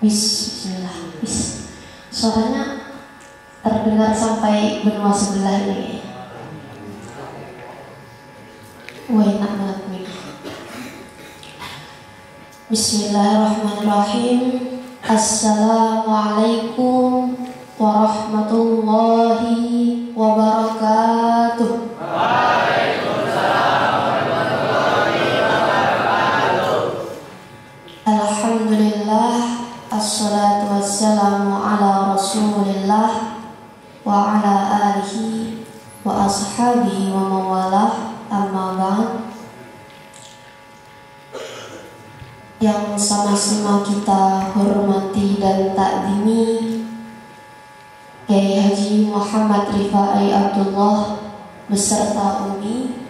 Bismillah. Suaranya terdengar sampai benua sebelah ini. Wah, enak banget nih. Bismillahirrahmanirrahim. Assalamualaikum warahmatullahi wabarakatuh. Waalaikumsalam warahmatullahi wabarakatuh. Alhamdulillah, assalatu wassalamu ala rasulillah wa ala alihi wa ashabihi wa mawalah, amma ba'd. Yang sama-sama kita hormati dan takdimi Kiai Haji Muhammad Rifai Abdullah beserta Umi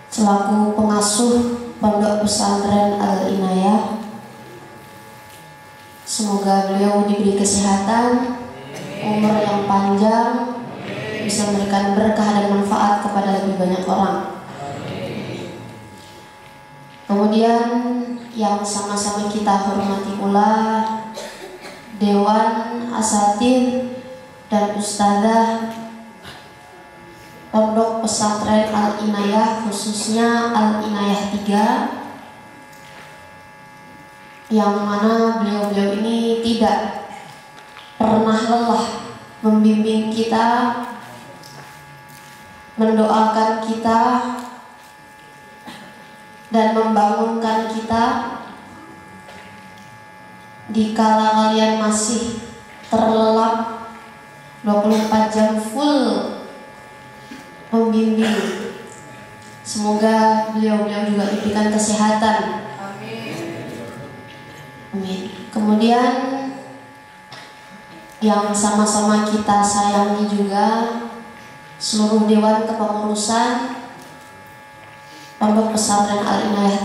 selaku pengasuh Pondok Pesantren Al-Inayah. Semoga beliau diberi kesehatan, umur yang panjang, bisa memberikan berkah dan manfaat kepada lebih banyak orang. Kemudian yang sama-sama kita hormati pula Dewan Asatidz dan Ustadzah Pondok Pesantren Al-Inayah, khususnya Al-Inayah 3, yang mana beliau-beliau ini tidak pernah lelah membimbing kita, mendoakan kita, dan membangunkan kita dikala kalian masih terlelap 24 jam full membimbing. Semoga beliau-beliau juga diberikan kesehatan. Amin. Kemudian yang sama-sama kita sayangi juga seluruh Dewan Kepengurusan Pondok Pesantren Al-Inayah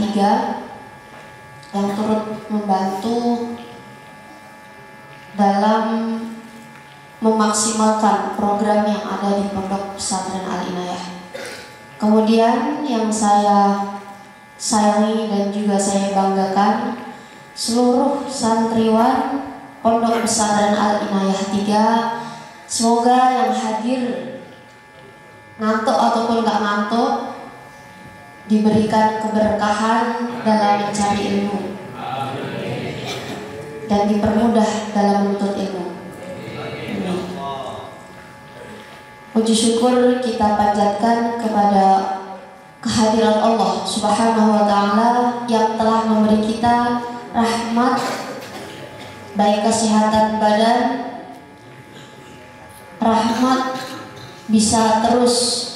3 yang turut membantu dalam memaksimalkan program yang ada di Pondok Pesantren Al-Inayah. Kemudian yang saya sayangi dan juga saya banggakan, seluruh santriwan Pondok Pesantren Al-Inayah 3, semoga yang hadir ngantuk ataupun gak ngantuk diberikan keberkahan dalam mencari ilmu dan dipermudah dalam menuntut ilmu. Amin. Puji syukur kita panjatkan kepada kehadiran Allah Subhanahu wa Ta'ala yang telah memberi kita rahmat, baik kesehatan badan, rahmat bisa terus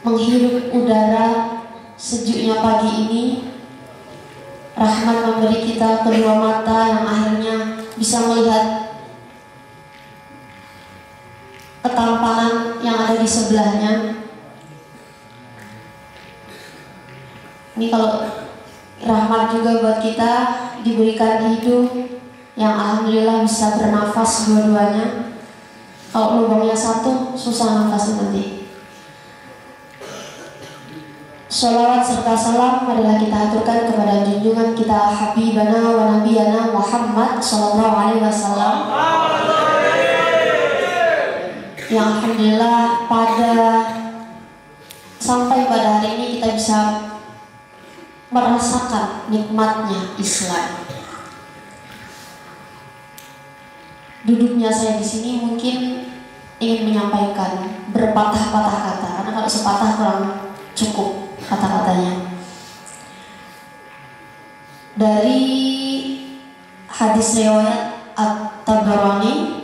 menghirup udara sejuknya pagi ini, rahmat memberi kita kedua mata yang akhirnya bisa melihat ketampanan yang ada di sebelahnya. Ini kalau rahmat juga buat kita diberikan hidup yang alhamdulillah bisa bernafas dua-duanya. Kalau lubangnya satu, susah nafasnya nanti. Sholawat serta salam marilah kita aturkan kepada junjungan kita Habibana wa Nabiyana Muhammad Sallallahu Alaihi Wasallam, yang alhamdulillah sampai pada hari ini kita bisa merasakan nikmatnya Islam. Duduknya saya di sini mungkin ingin menyampaikan berpatah-patah kata, karena kalau sepatah kurang cukup kata-katanya. Dari hadis riwayat At-Tabarani,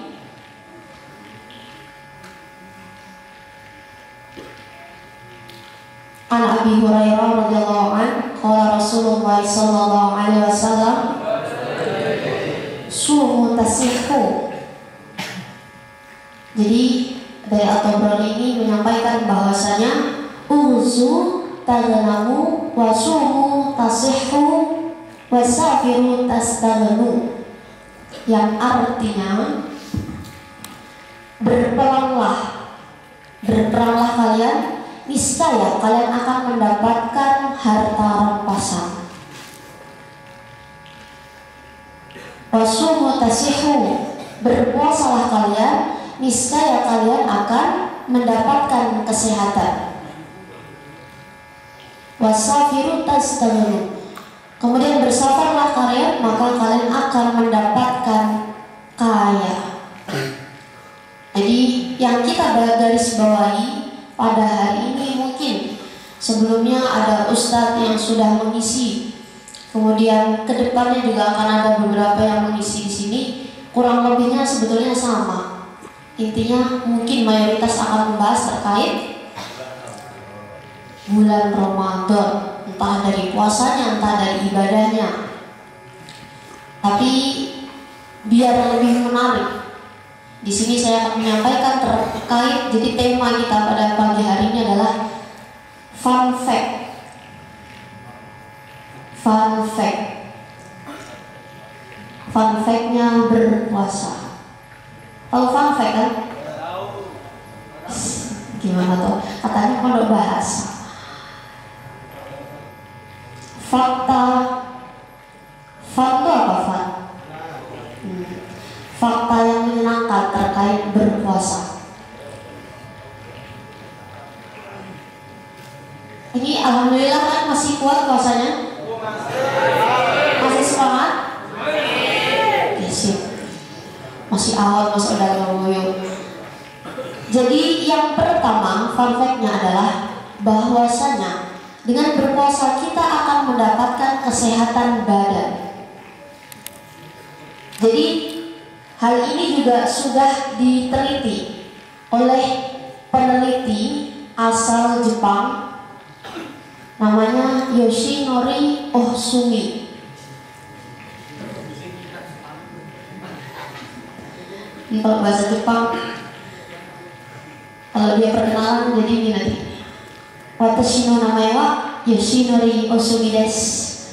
An Abi Hurairah radhiyallahu anhu, qala Rasulullah sallallahu alaihi wasallam, sumu tasihhu. Jadi dari At-Tabarani ini menyampaikan bahwasanya uzu taganamu wasumu tasihhu wasafiru tastaghnu, yang artinya berperanglah kalian, niscaya kalian akan mendapatkan harta rampasan. Wasumu tasihu, berpuasalah kalian, niscaya kalian akan mendapatkan kesehatan. Wasafiru tastamiru, kemudian bersabarlah kalian, maka kalian akan mendapatkan kaya. Jadi yang kita garis bawahi pada hari ini, mungkin sebelumnya ada ustadz yang sudah mengisi, kemudian kedepannya juga akan ada beberapa yang mengisi di sini. Kurang lebihnya sebetulnya sama. Intinya mungkin mayoritas akan membahas terkait bulan Ramadan, entah dari puasanya, entah dari ibadahnya. Tapi biar lebih menarik, di sini saya akan menyampaikan terkait, jadi tema kita pada pagi hari ini adalah fun fact. Fun fact. Fun fact-nya berpuasa. Tahu fun fact kan? Gimana tuh? Katanya kalau bahasa. Fakta. Fun itu apa fun? Fakta yang menyenangkan terkait berpuasa. Ini alhamdulillah kan masih kuat puasanya? Masih semangat? Masih awal, masih udah ngoyo. Jadi yang pertama, fun fact-nya adalah bahwasanya dengan berpuasa kita akan mendapatkan kesehatan badan. Jadi hal ini juga sudah diteliti oleh peneliti asal Jepang, namanya Yoshinori Ohsumi. Ini kalau bahasa Jepang, kalau dia perkenalan jadi ini nanti. Watashi no namae wa Yoshinori Ohsumi desu.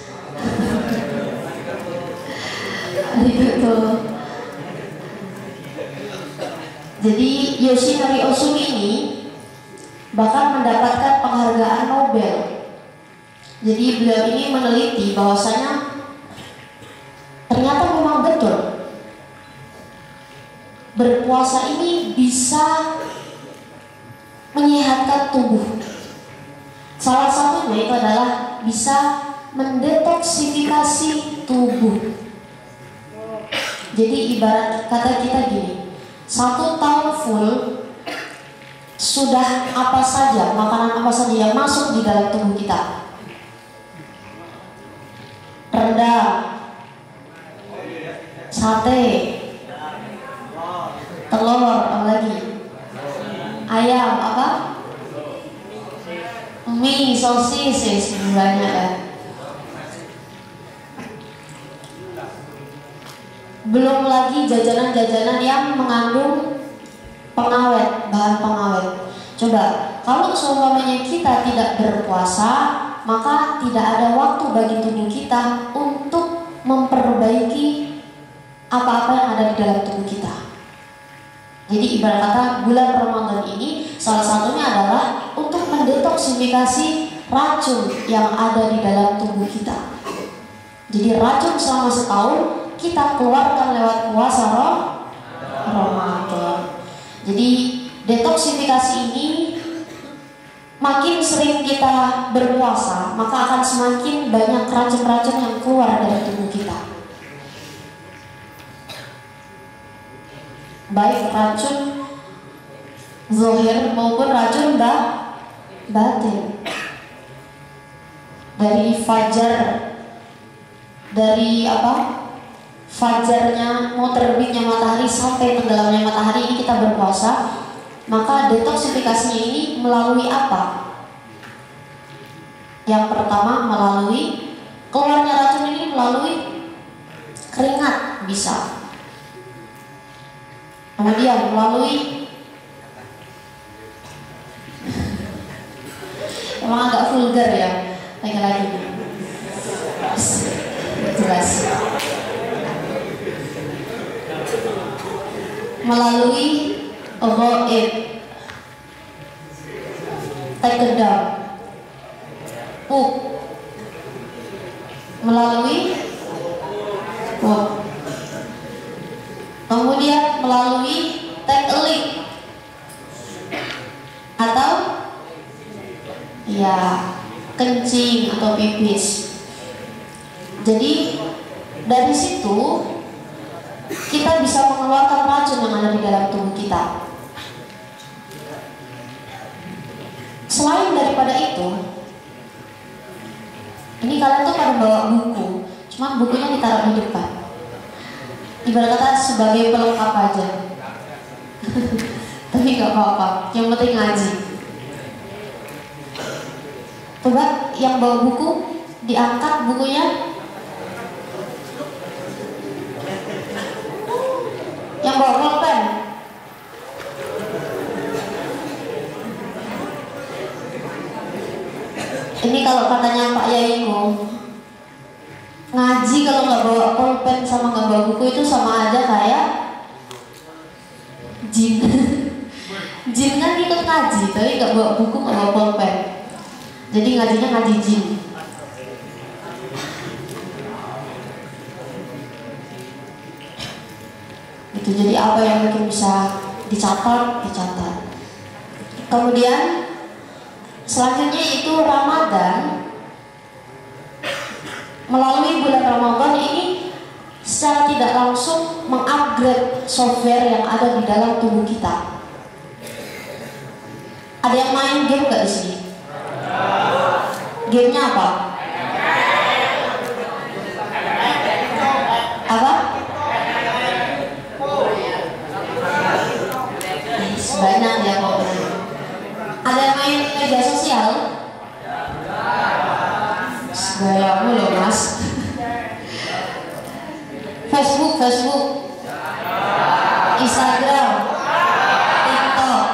Gitu. Jadi Yoshinori Ohsumi ini bahkan mendapatkan penghargaan Nobel. Jadi beliau ini meneliti bahwasanya ternyata memang betul berpuasa ini bisa menyehatkan tubuh. Salah satunya itu adalah bisa mendetoksifikasi tubuh. Jadi ibarat kata kita gini, 1 tahun full sudah apa saja, makanan apa saja yang masuk di dalam tubuh kita. Rendang, sate, telur, apa lagi? Ayam, apa? Mie, sosis, banyak ya. Belum lagi jajanan-jajanan yang mengandung pengawet, bahan pengawet. Coba, kalau seumpamanya kita tidak berpuasa, maka tidak ada waktu bagi tubuh kita untuk memperbaiki apa-apa yang ada di dalam tubuh kita. Jadi ibarat kata bulan Ramadan ini salah satunya adalah untuk mendetoksifikasi racun yang ada di dalam tubuh kita. Jadi racun selama setahun kita keluarkan lewat puasa Ramadan. Jadi detoksifikasi ini makin sering kita berpuasa, maka akan semakin banyak racun-racun yang keluar dari tubuh kita. Baik racun zahir maupun racun batin. Dari fajar, dari fajarnya mau terbitnya matahari sampai tenggelamnya matahari ini kita berpuasa, maka detoksifikasinya ini melalui apa? Yang pertama melalui keluarnya racun ini melalui keringat bisa. Kemudian melalui emang agak vulgar ya, lagi-lagi jelas. Melalui ghaib, take down, melalui Kemudian melalui take a leak atau ya kencing atau pipis. Jadi dari situ kita bisa mengeluarkan racun yang ada di dalam tubuh kita. Selain daripada itu, ini kalian tuh pada bawa buku, cuman bukunya ditaruh di depan. Ibarat kata sebagai pelengkap aja. Tapi gak apa-apa, yang penting ngaji. Coba yang bawa buku, diangkat bukunya. Yang bawa pulpen, ini kalau katanya Pak Yaiku, ngaji kalau nggak bawa pulpen sama nggak bawa buku itu sama aja kayak jin. Jin kan ikut ngaji, tapi nggak bawa buku nggak bawa pulpen. Jadi ngajinya ngaji jin. Itu jadi apa yang mungkin bisa dicatat. Kemudian selanjutnya itu Ramadan. Melalui bulan Ramadan ini secara tidak langsung mengupgrade software yang ada di dalam tubuh kita. Ada yang main game gak di sini? Gamenya apa? Apa? Banyak ya pokoknya. Ada yang main media sosial? Gayamu loh mas. Facebook, Instagram, TikTok,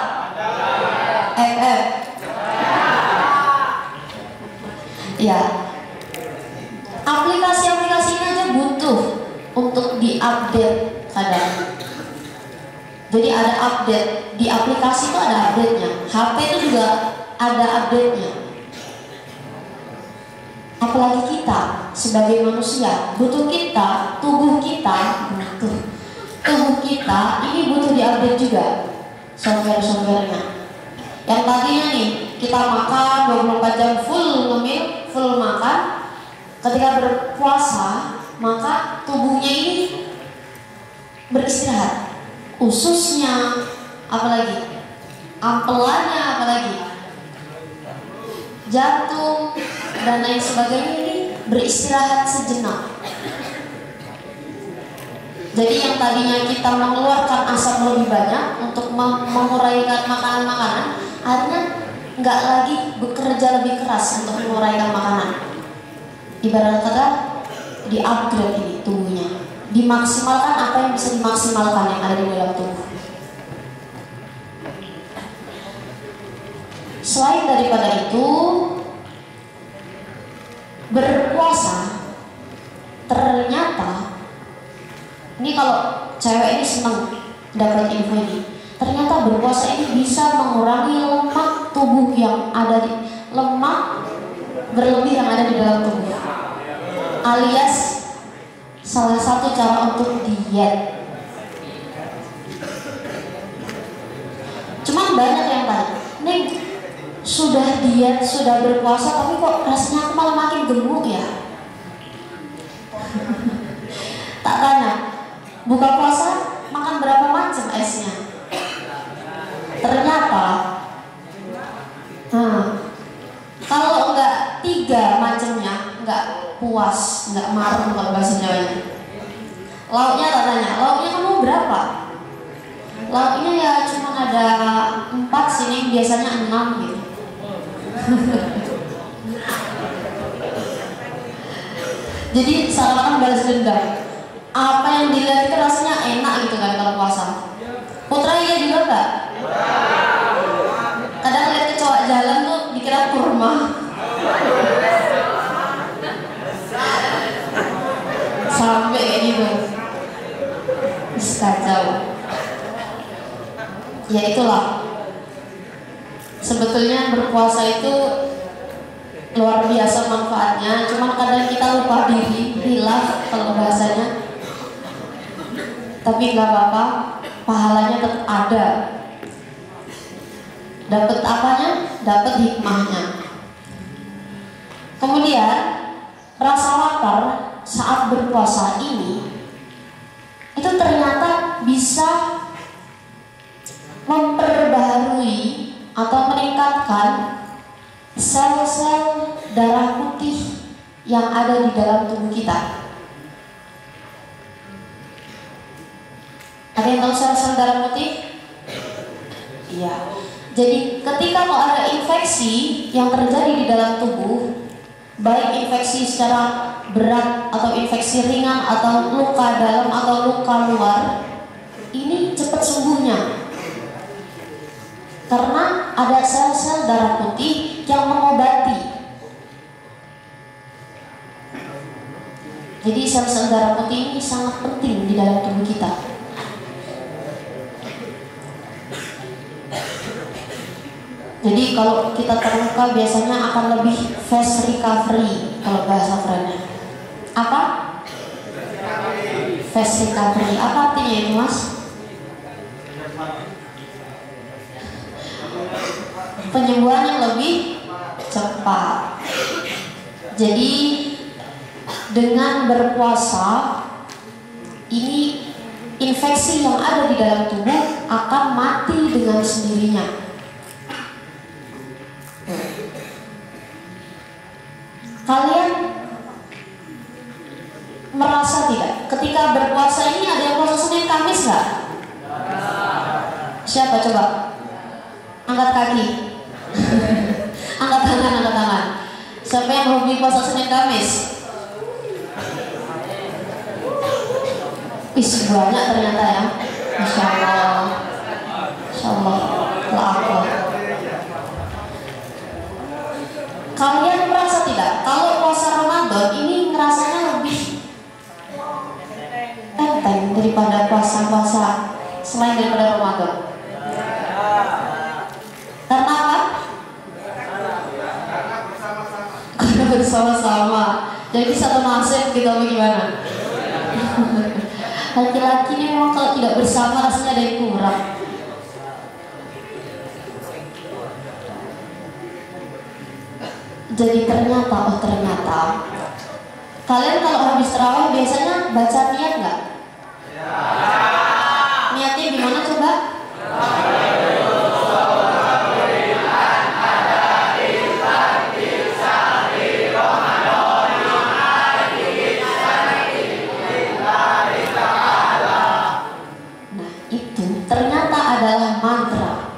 FF. Ya, aplikasi-aplikasinya aja butuh untuk diupdate kadang. Jadi ada update di aplikasi itu, ada update-nya. HP itu juga ada update-nya. Apalagi kita sebagai manusia, tubuh kita ini butuh diupdate juga software-softwarenya. Yang tadinya nih kita makan 24 jam full ngemil, full makan. Ketika berpuasa, maka tubuhnya ini beristirahat. Ususnya, apalagi ampelannya, apalagi jantung dan lain sebagainya ini beristirahat sejenak. Jadi yang tadinya kita mengeluarkan asap lebih banyak untuk menguraikan makanan-makanan, akhirnya nggak lagi bekerja lebih keras untuk menguraikan makanan. Ibarat kata di upgrade ini tubuhnya, dimaksimalkan apa yang bisa dimaksimalkan yang ada di dalam tubuh. Selain daripada itu, berpuasa ternyata, ini kalau cewek ini senang dapat info ini, ternyata berpuasa ini bisa mengurangi lemak tubuh yang ada di lemak berlebih yang ada di dalam tubuh, alias salah satu cara untuk diet. Cuman banyak yang tanya, Neng, sudah diet, sudah berpuasa, tapi kok rasanya aku malah makin gemuk ya? Tak tanya, buka puasa makan berapa macam esnya? Ternyata, kalau enggak 3 macamnya, enggak puas, enggak marem kalau bahasa Jawanya. Lauknya tak tanya, lauknya kamu berapa? Lauknya ya cuma ada 4 sini, biasanya 6 gitu. Jadi seakan-akan balas dendam. Apa yang dilihat itu rasanya enak gitu kan kalau puasa. Putra iya juga enggak? Kadang lihat kecoa jalan tuh dikira kurma. Sampai kayak gitu. Kacau. Ya itulah. Sebetulnya berpuasa itu luar biasa manfaatnya, cuman kadang kita lupa diri, hilaf kalau bahasanya. tapi nggak apa-apa, pahalanya tetap ada. Dapat apanya? Dapat hikmahnya. Kemudian rasa lapar saat berpuasa ini itu ternyata bisa memperbaharui atau meningkatkan sel-sel darah putih yang ada di dalam tubuh kita. Ada yang tahu sel-sel darah putih? Iya. Jadi ketika mau ada infeksi yang terjadi di dalam tubuh, baik infeksi secara berat atau infeksi ringan atau luka dalam atau luka luar, ini cepat sembuhnya karena ada sel-sel darah putih yang mengobati. Jadi sel-sel darah putih ini sangat penting di dalam tubuh kita. Jadi kalau kita terluka biasanya akan lebih fast recovery kalau bahasa kerennya. Apa? Fast recovery. Apa artinya itu, Mas? Penyembuhan yang lebih cepat. Jadi dengan berpuasa ini infeksi yang ada di dalam tubuh akan mati dengan sendirinya. Kalian merasa tidak? Ketika berpuasa ini ada yang puasa Senin Kamis nggak? Siapa coba? Angkat kaki. Angkat tangan, angkat tangan. Siapa yang hobi puasa Senin Kamis? Wih, banyak ternyata ya. Masya Allah. Masya Allah. Lakon. Kalian merasa tidak? Kalau puasa Ramadan ini ngerasanya lebih enteng daripada puasa-puasa selain daripada Ramadan. Karena apa? Karena bersama-sama. Jadi satu nasib kita bagaimana? Laki-laki ini memang kalau tidak bersama rasanya ada yang kurang. Jadi ternyata, kalian kalau habis tarawih biasanya baca niat nggak? Niatnya gimana coba? Nah itu ternyata adalah mantra.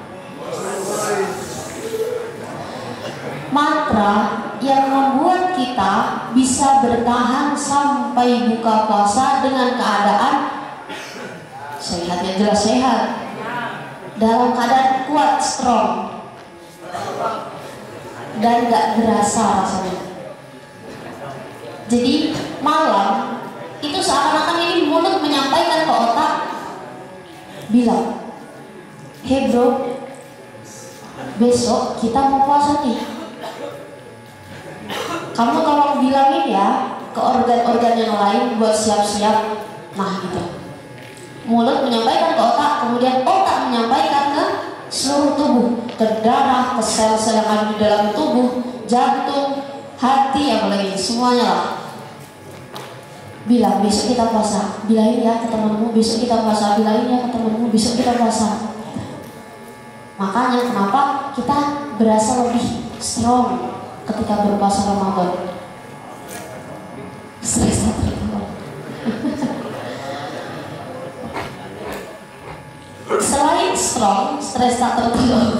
Mantra yang membuat kita bisa bertahan sampai buka puasa dengan keadaan sehatnya jelas sehat, dalam keadaan kuat, strong, dan gak berasa rasanya. Jadi malam itu seakan-akan ini mulut menyampaikan ke otak, bilang, hey bro, besok kita mau puasa nih. Kamu tolong bilangin ya ke organ-organ yang lain buat siap-siap. Nah gitu. Mulut menyampaikan ke otak, kemudian otak menyampaikan ke seluruh tubuh, ke darah, ke sel-sel yang ada di dalam tubuh, jantung, hati, apalagi semuanya lah. Bilang besok kita puasa, bilangin ya ke temanmu besok kita puasa, bilangin ya ke temanmu besok kita puasa. Makanya kenapa kita berasa lebih strong ketika berpuasa Ramadan. Stres selain strong, stres tak tertolong.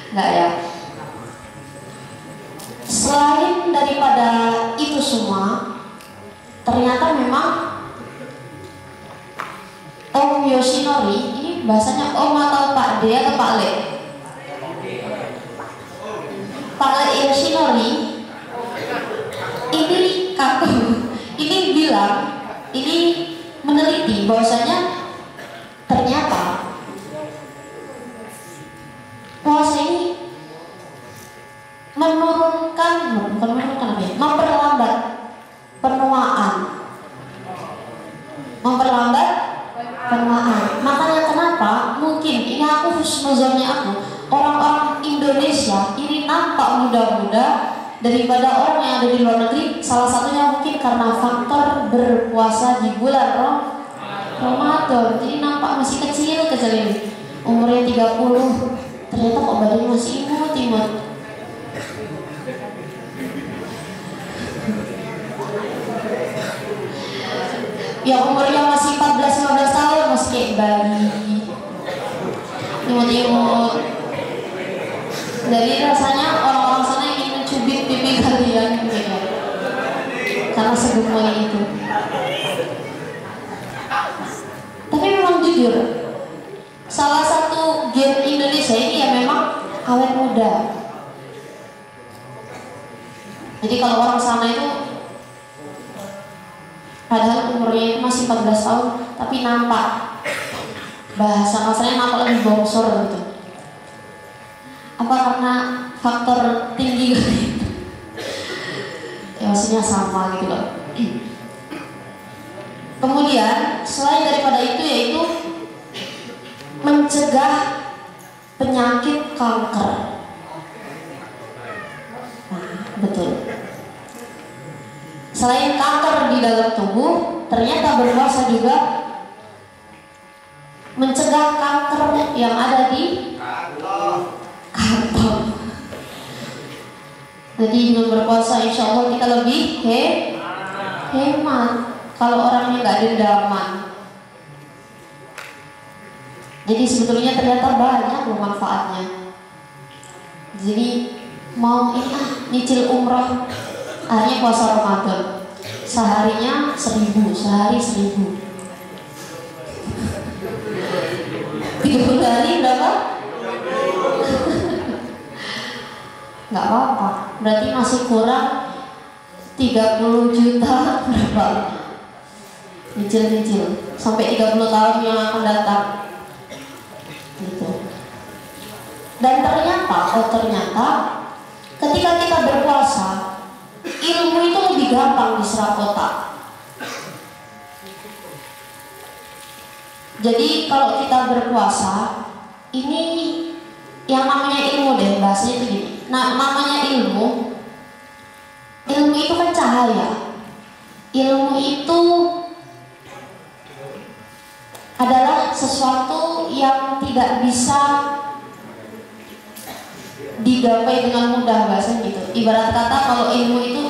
Enggak ya. Selain daripada itu semua, ternyata memang Om Yoshinori, ini bahasanya Om atau Pak D atau Pak Le? Pak Yoshinori ini bilang, ini meneliti bahwasanya ternyata puasa ini memperlambat penuaan, memperlambat muda-muda daripada orang yang ada di luar negeri. Salah satunya mungkin karena faktor berpuasa di bulan Ramadan. Jadi nampak masih kecil ini. Umurnya 30, ternyata kok badannya masih imut. Yang umurnya masih 14-15 tahun masih kayak bayi, imut-imut. Jadi rasanya orang-orang sana ingin mencubit pipi kalian gitu, karena segemoy itu. Tapi memang jujur, salah satu gen Indonesia ini ya memang awet muda. Jadi kalau orang sana itu padahal umurnya itu masih 14 tahun, tapi nampak bahasa kasarnya nampak lebih bongsor gitu. Apa karena faktor tinggi gitu? Ya maksudnya sama gitu loh. Kemudian selain daripada itu yaitu mencegah penyakit kanker. Nah, betul. Selain kanker di dalam tubuh, ternyata berpuasa juga mencegah kanker yang ada di kantong. Jadi dengan berpuasa insya Allah kita lebih hemat. Kalau orangnya nggak dendaman. Jadi sebetulnya ternyata banyak loh manfaatnya. Jadi mau nyicil umroh, akhirnya puasa Ramadan. Seharinya 1.000, sehari 1.000. 30 hari berapa? Nggak apa-apa. Berarti masih kurang 30 juta berapa? Nyicil sampai 30 tahun yang akan datang. Gitu. Dan ternyata ketika kita berpuasa, ilmu itu lebih gampang diserap otak. Jadi kalau kita berpuasa, ini yang namanya ilmu deh, bahasanya itu gini. Nah, namanya ilmu itu kan cahaya. Ilmu itu adalah sesuatu yang tidak bisa digapai dengan mudah, bahasa gitu. Ibarat kata kalau ilmu itu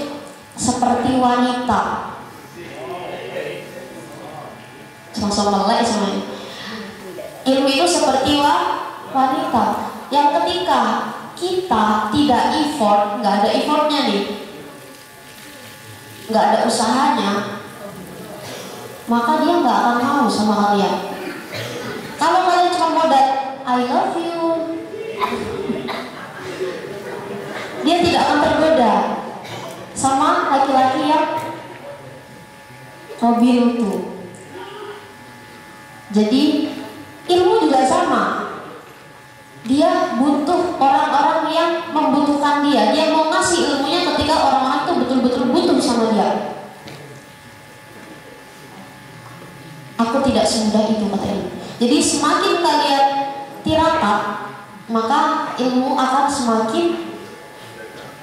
seperti wanita. Sama-sama melek semuanya. Ilmu itu seperti wanita yang ketika kita tidak effort, nggak ada effortnya nih, nggak ada usahanya, maka dia nggak akan mau sama kalian. Kalau kalian cuma modal I love you, dia tidak akan tergoda sama laki-laki yang hobi itu. Jadi ilmu juga sama. Dia butuh orang-orang yang membutuhkan dia. Dia mau ngasih ilmunya ketika orang-orang itu betul-betul butuh sama dia. Aku tidak semudah itu, kata ilmu. Jadi semakin kalian tirakat, maka ilmu akan semakin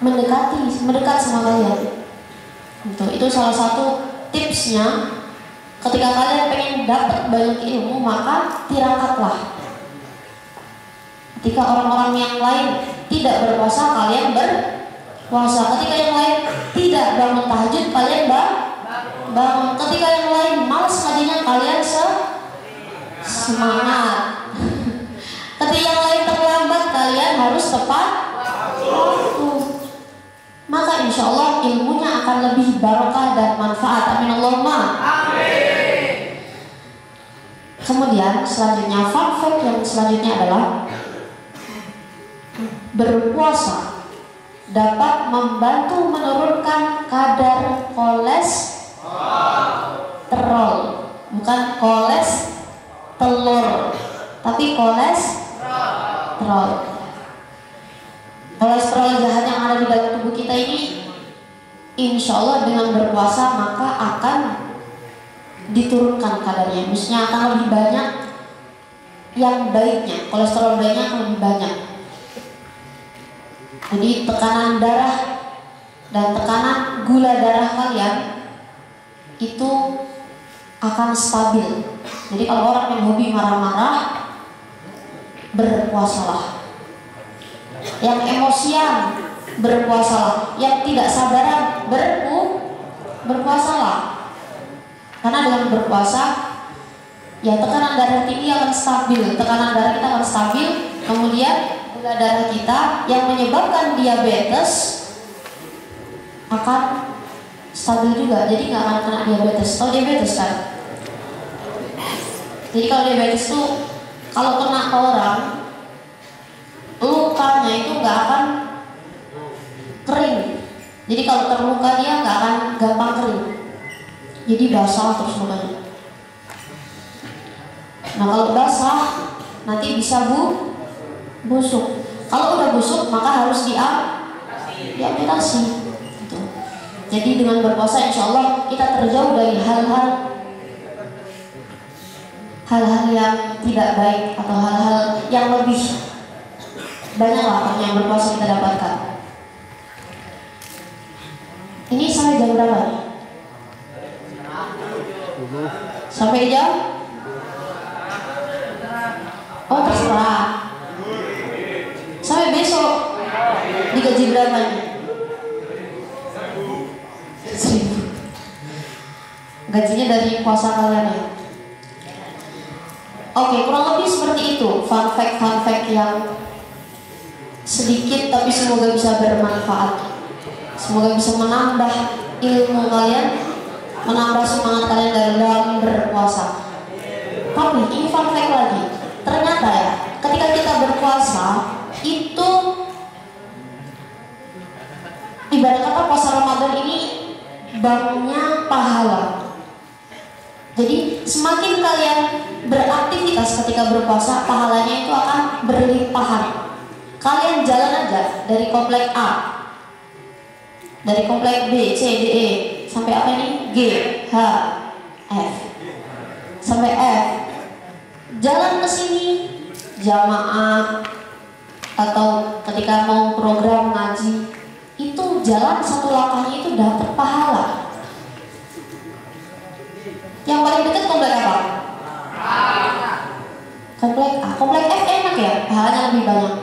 mendekat sama kalian. Itu salah satu tipsnya. Ketika kalian pengen dapat banyak ilmu, maka tirakatlah. Ketika orang-orang yang lain tidak berpuasa, kalian berpuasa. Ketika yang lain tidak bangun tahajud, kalian bangun. Ketika yang lain malas ngajinya, kalian semangat. Ketika yang lain terlambat, kalian harus tepat waktu. Maka insya Allah ilmunya akan lebih barokah dan manfaat. Amin Allahumma. Kemudian selanjutnya, fun fact yang selanjutnya adalah berpuasa dapat membantu menurunkan kadar kolesterol, bukan telur, tapi kolesterol. Kolesterol jahat yang ada di dalam tubuh kita ini, insya Allah dengan berpuasa maka akan diturunkan kadarnya. Maksudnya akan lebih banyak yang baiknya, kolesterol baiknya akan lebih banyak. Jadi tekanan darah dan tekanan gula darah kalian itu akan stabil. Jadi kalau orang yang hobi marah-marah, berpuasalah. Yang emosian, berpuasalah. Yang tidak sabaran, berpuasalah. Karena dengan berpuasa, ya tekanan darah tinggi akan stabil, tekanan darah kita akan stabil. Kemudian gula darah kita yang menyebabkan diabetes akan stabil juga. Jadi nggak akan kena diabetes. Tahu diabetes kan? Jadi kalau diabetes itu kalau kena ke orang, lukanya itu nggak akan kering. Jadi kalau terluka dia nggak akan gampang kering. Jadi basah terus lukanya. Nah kalau basah nanti bisa busuk. Kalau udah busuk maka harus diamputasi. Gitu. Jadi dengan berpuasa insya Allah kita terjauh dari hal-hal yang tidak baik atau hal-hal yang lebih banyak lah yang berpuasa kita dapatkan. Ini sampai jam berapa? Sampai jam? Oh terserah. Sampai besok digaji berapa? 1.000. Gajinya dari puasa kalian ya. Oke, kurang lebih seperti itu fun fact yang sedikit tapi semoga bisa bermanfaat. Semoga bisa menambah ilmu kalian, menambah semangat kalian dalam berpuasa. Tapi ini fun fact lagi. Ternyata ya, ketika kita berpuasa itu ibarat kata puasa Ramadan ini banknya pahala. Jadi semakin kalian beraktivitas ketika berpuasa, pahalanya itu akan berlimpahan. Kalian jalan aja dari komplek A, dari komplek B, C, D, E sampai apa ini? G, H, F sampai F. Jalan ke sini jamaah atau ketika mau program ngaji, itu jalan satu langkahnya itu dapat pahala. Yang paling dekat komplek apa? Komplek A. Komplek F enak ya, pahalanya lebih banyak.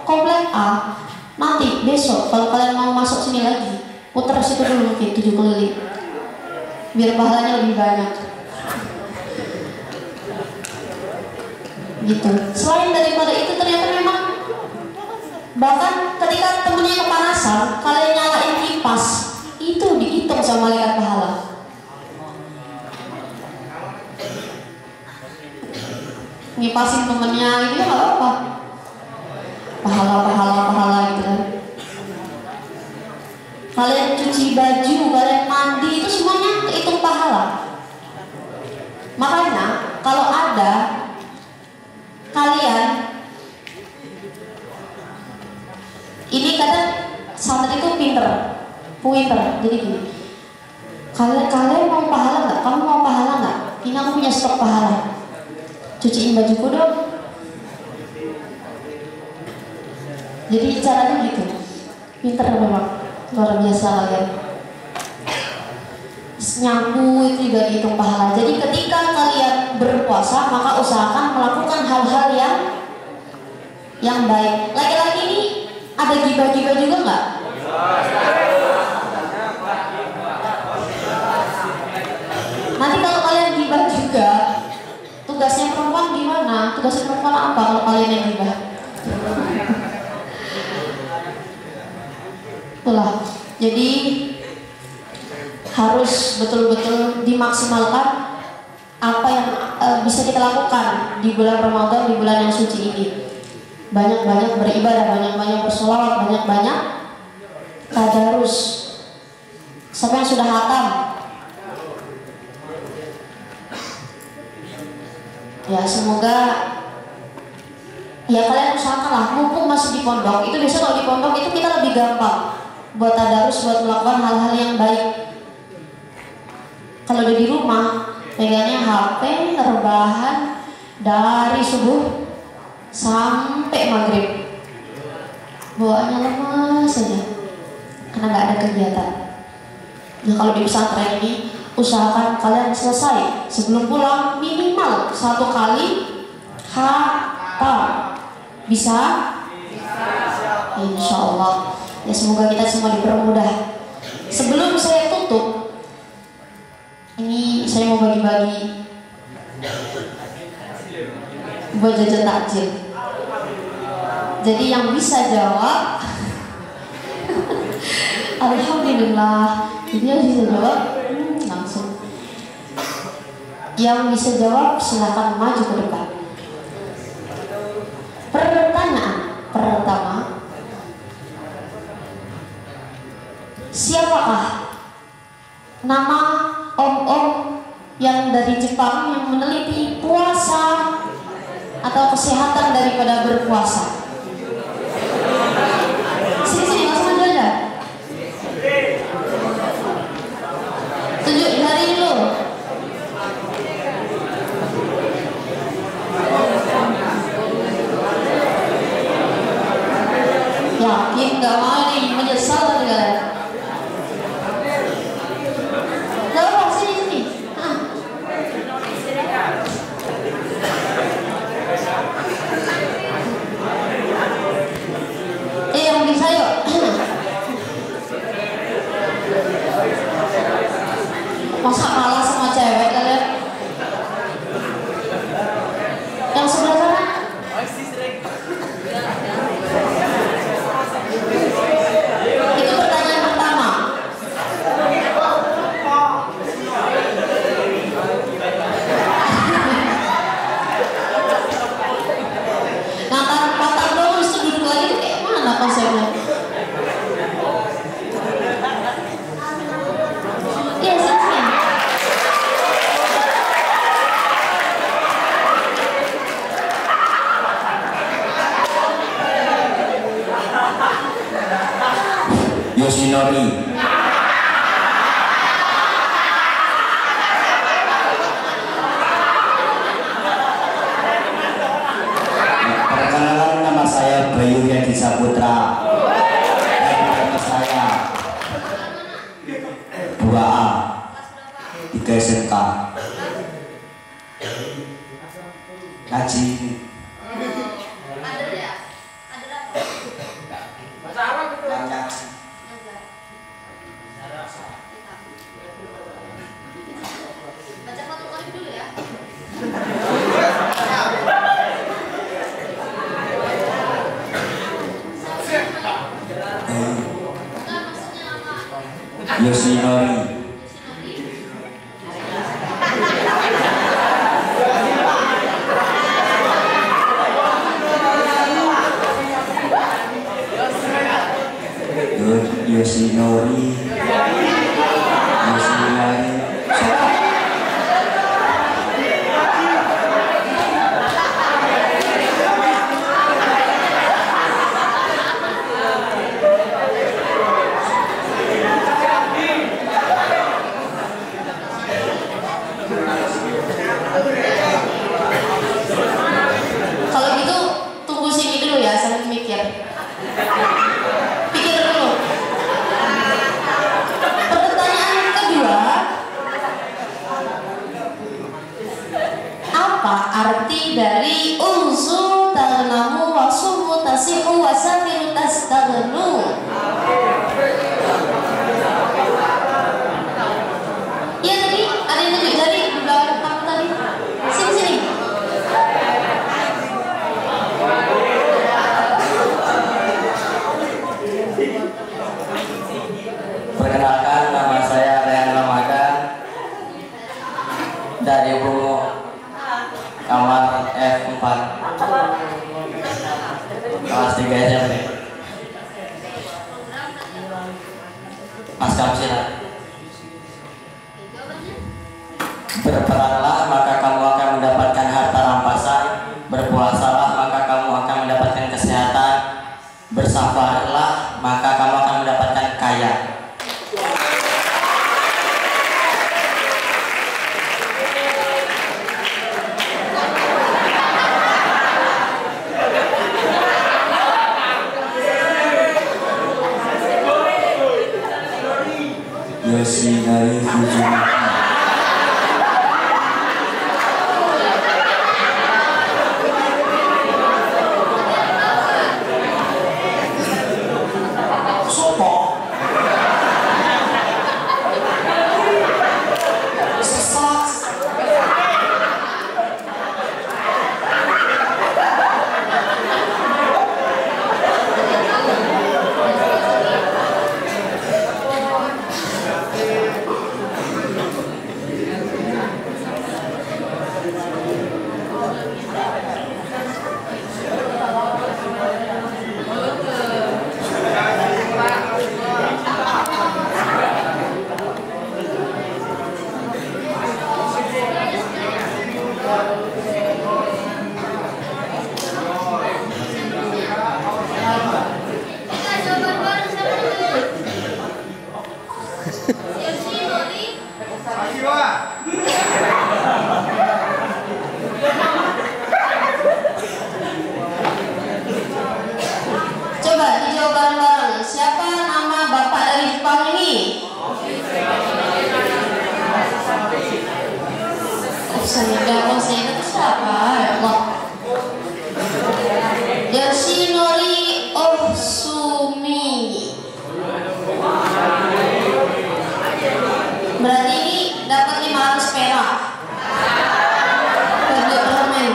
Komplek A nanti besok kalau kalian mau masuk sini lagi, putar situ dulu mungkin 7 keliling, biar pahalanya lebih banyak. Gitu. Selain daripada itu ternyata memang bahkan ketika temennya kepanasan, kalian nyalain kipas, itu dihitung sama malaikat pahala. Ngipasin temennya itu ya nggak apa, pahala gitu kan. Kalian cuci baju, kalian mandi, itu semuanya kehitung pahala. Makanya kalau ada kalian ini kadang santri itu pinter. Jadi gini, kalian mau pahala nggak? Kamu mau pahala nggak? Ini aku punya stok pahala. Cuciin bajuku dong. Jadi caranya gitu. Pinter memang, luar biasa kalian. Nyapu itu juga dihitung pahala. Jadi ketika kalian berpuasa, maka usahakan melakukan hal-hal yang baik. Laki-laki ini ada gibah-gibah juga nggak? Nanti kalau kalian gibah juga, tugasnya perempuan gimana? Tugasnya perempuan apa kalau kalian yang gibah? Itulah. Jadi harus betul-betul dimaksimalkan apa yang bisa kita lakukan di bulan Ramadan, di bulan yang suci ini. Banyak-banyak beribadah, banyak-banyak bersolawat, banyak-banyak tadarus. Siapa yang sudah hatam? Ya semoga ya kalian usahakanlah mumpung masih di pondok. Itu biasanya kalau di pondok itu kita lebih gampang buat tadarus, buat melakukan hal-hal yang baik. Kalau udah di rumah pegangnya HP, rebahan dari subuh sampai maghrib. bawaannya lemas saja karena nggak ada kegiatan. Nah, kalau di pesantren ini usahakan kalian selesai sebelum pulang minimal 1 kali khatam. Bisa? Insya Allah. Ya, semoga kita semua dipermudah. Sebelum saya tutup, ini saya mau bagi-bagi buat jajan takjil. Jadi yang bisa jawab alhamdulillah, ini yang bisa jawab langsung. Yang bisa jawab silahkan maju ke depan. Pertanyaan pertama, siapakah nama om-om yang dari Jepang yang meneliti puasa atau kesehatan daripada berpuasa? Sini langsung aja. Tunjuk dari dulu. Yakin nggak mau nih, menyesal tadi kalian. Gak apa, sini. Yang bisa yuk. Masa malah sama cewek kalian? Yang sebelah sana? Itu pertanyaan pertama. Nah, patah dong, terus duduk lagi itu kayak mana konsepnya? Ya, sini. Yoshinori. Perkenalkan, nama saya Bayu Yadi Saputra. Dan saya 2A 3 SMK. Ngaji. Baca fotokopi dulu ya. Yoshinori. Yoshinori. Kalau gitu tunggu sini dulu ya, sambil mikir. Pikir dulu. Pertanyaan kedua, apa arti dari unzu tagnamu wasumu tasihu wasafiru tastagnu? Ya tadi ada yang tunjuk jari di belakang kamu tadi. Sini. Perkenalkan, nama saya Ryan Ramadan dari Bungo kamar F4 kelas 3 SMP. Mas Kamsilat. Berperanlah maka kamu akan mendapatkan harta rampasan, berpuasalah maka kamu akan mendapatkan kesehatan, bersabarlah maka kamu akan mendapatkan kaya. Yosinari Fujimi. Coba dijawab bareng-bareng. Siapa nama bapak dari Jepang ini? Saya itu siapa? Ya Allah. Yoshinori Ohsumi. Berarti ini dapat 500 perak. Bagi permen.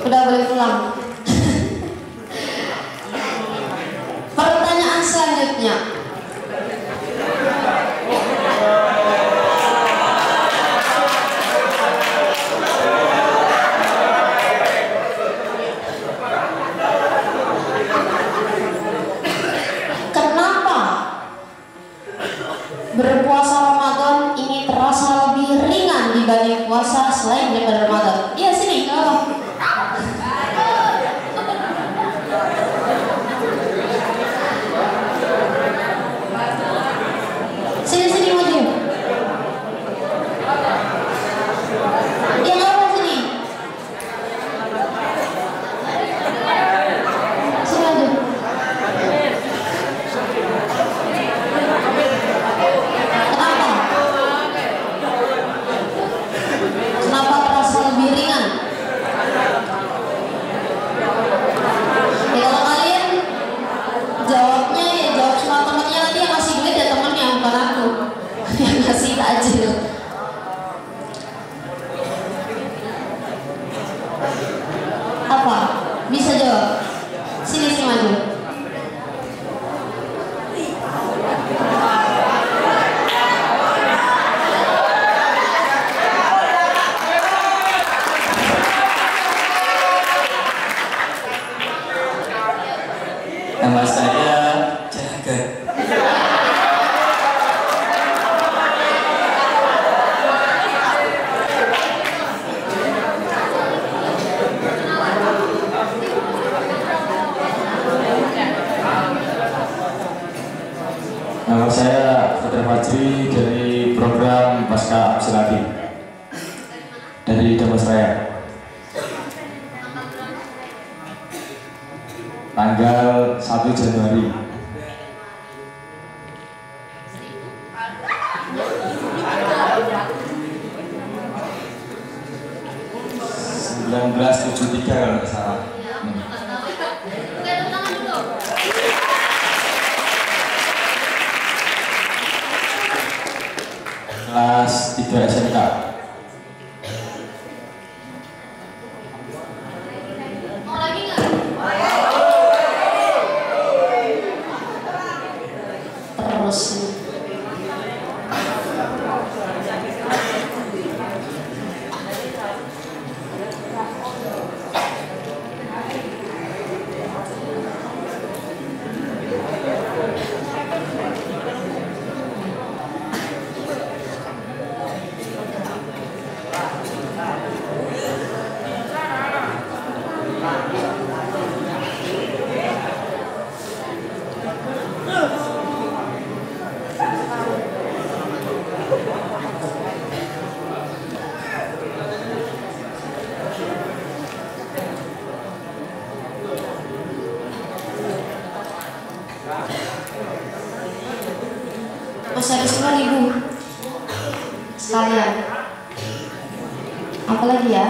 Udah boleh pulang. Pertanyaan selanjutnya. Kenapa berpuasa Ramadan ini terasa lebih ringan dibanding puasa selain daripada Ramadan? Iya sini, kalau sini maju. Yang apa sini? Sini maju. Kenapa? Kenapa terasa lebih ringan? Ya kalau kalian jawabnya ya jawab sama temennya, nanti yang ngasih duit ya temennya, bukan aku yang ngasih takjil. Apa? Bisa jawab? Sini maju. Nama saya Jagad. Nama saya Fajar Fajri dari program Pasca Absilati dari Damasraya. Tanggal 1 Januari. (1973) kalau tidak salah. Kelas 3 SMK. Mau lagi nggak? Terus sekalian. Apalagi ya?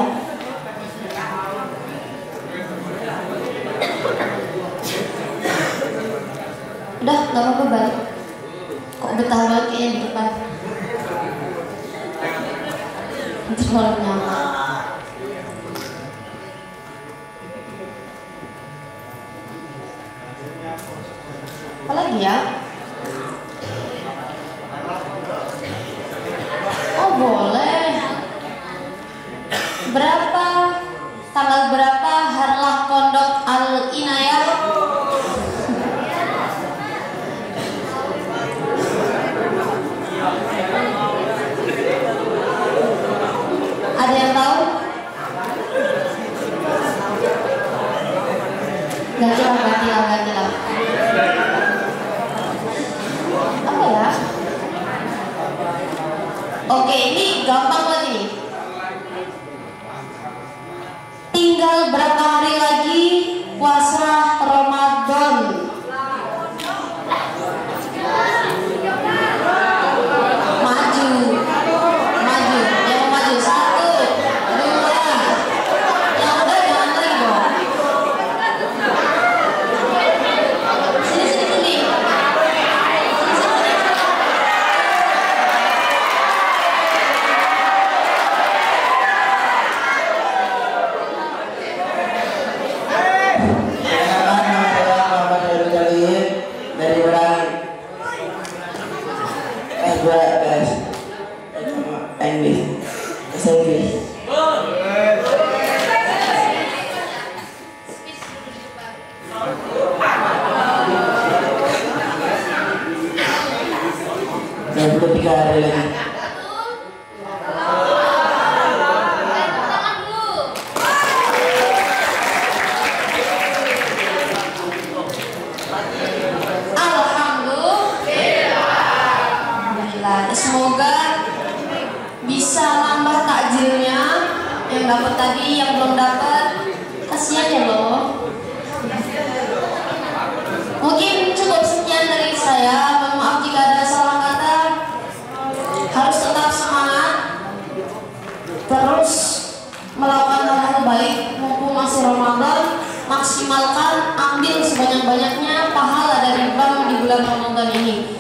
Udah, gak apa-apa balik. Kok betah banget kayaknya di depan. Nanti malam nyala. Apalagi ya? Oh boleh. Berapa? Tanggal berapa Harlah Pondok Al Inayah? Ada yang tahu? Gantilah. Apa ya? Oke, ini gampang lagi nih. Tinggal berapa hari lagi puasa Ramadan? Maju. Yang mau maju 1, 2. Yang udah jangan lagi dong. Sini. Semoga bisa nambah takjilnya. Yang dapat tadi, yang belum dapat, kasihan ya loh. Mungkin cukup sekian dari saya. Mohon maaf jika ada salah kata. Harus tetap semangat, terus melakukan hal-hal baik mumpung masih Ramadan. Maksimalkan, ambil sebanyak-banyaknya pahala dari Bang di bulan Ramadan ini.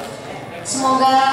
Semoga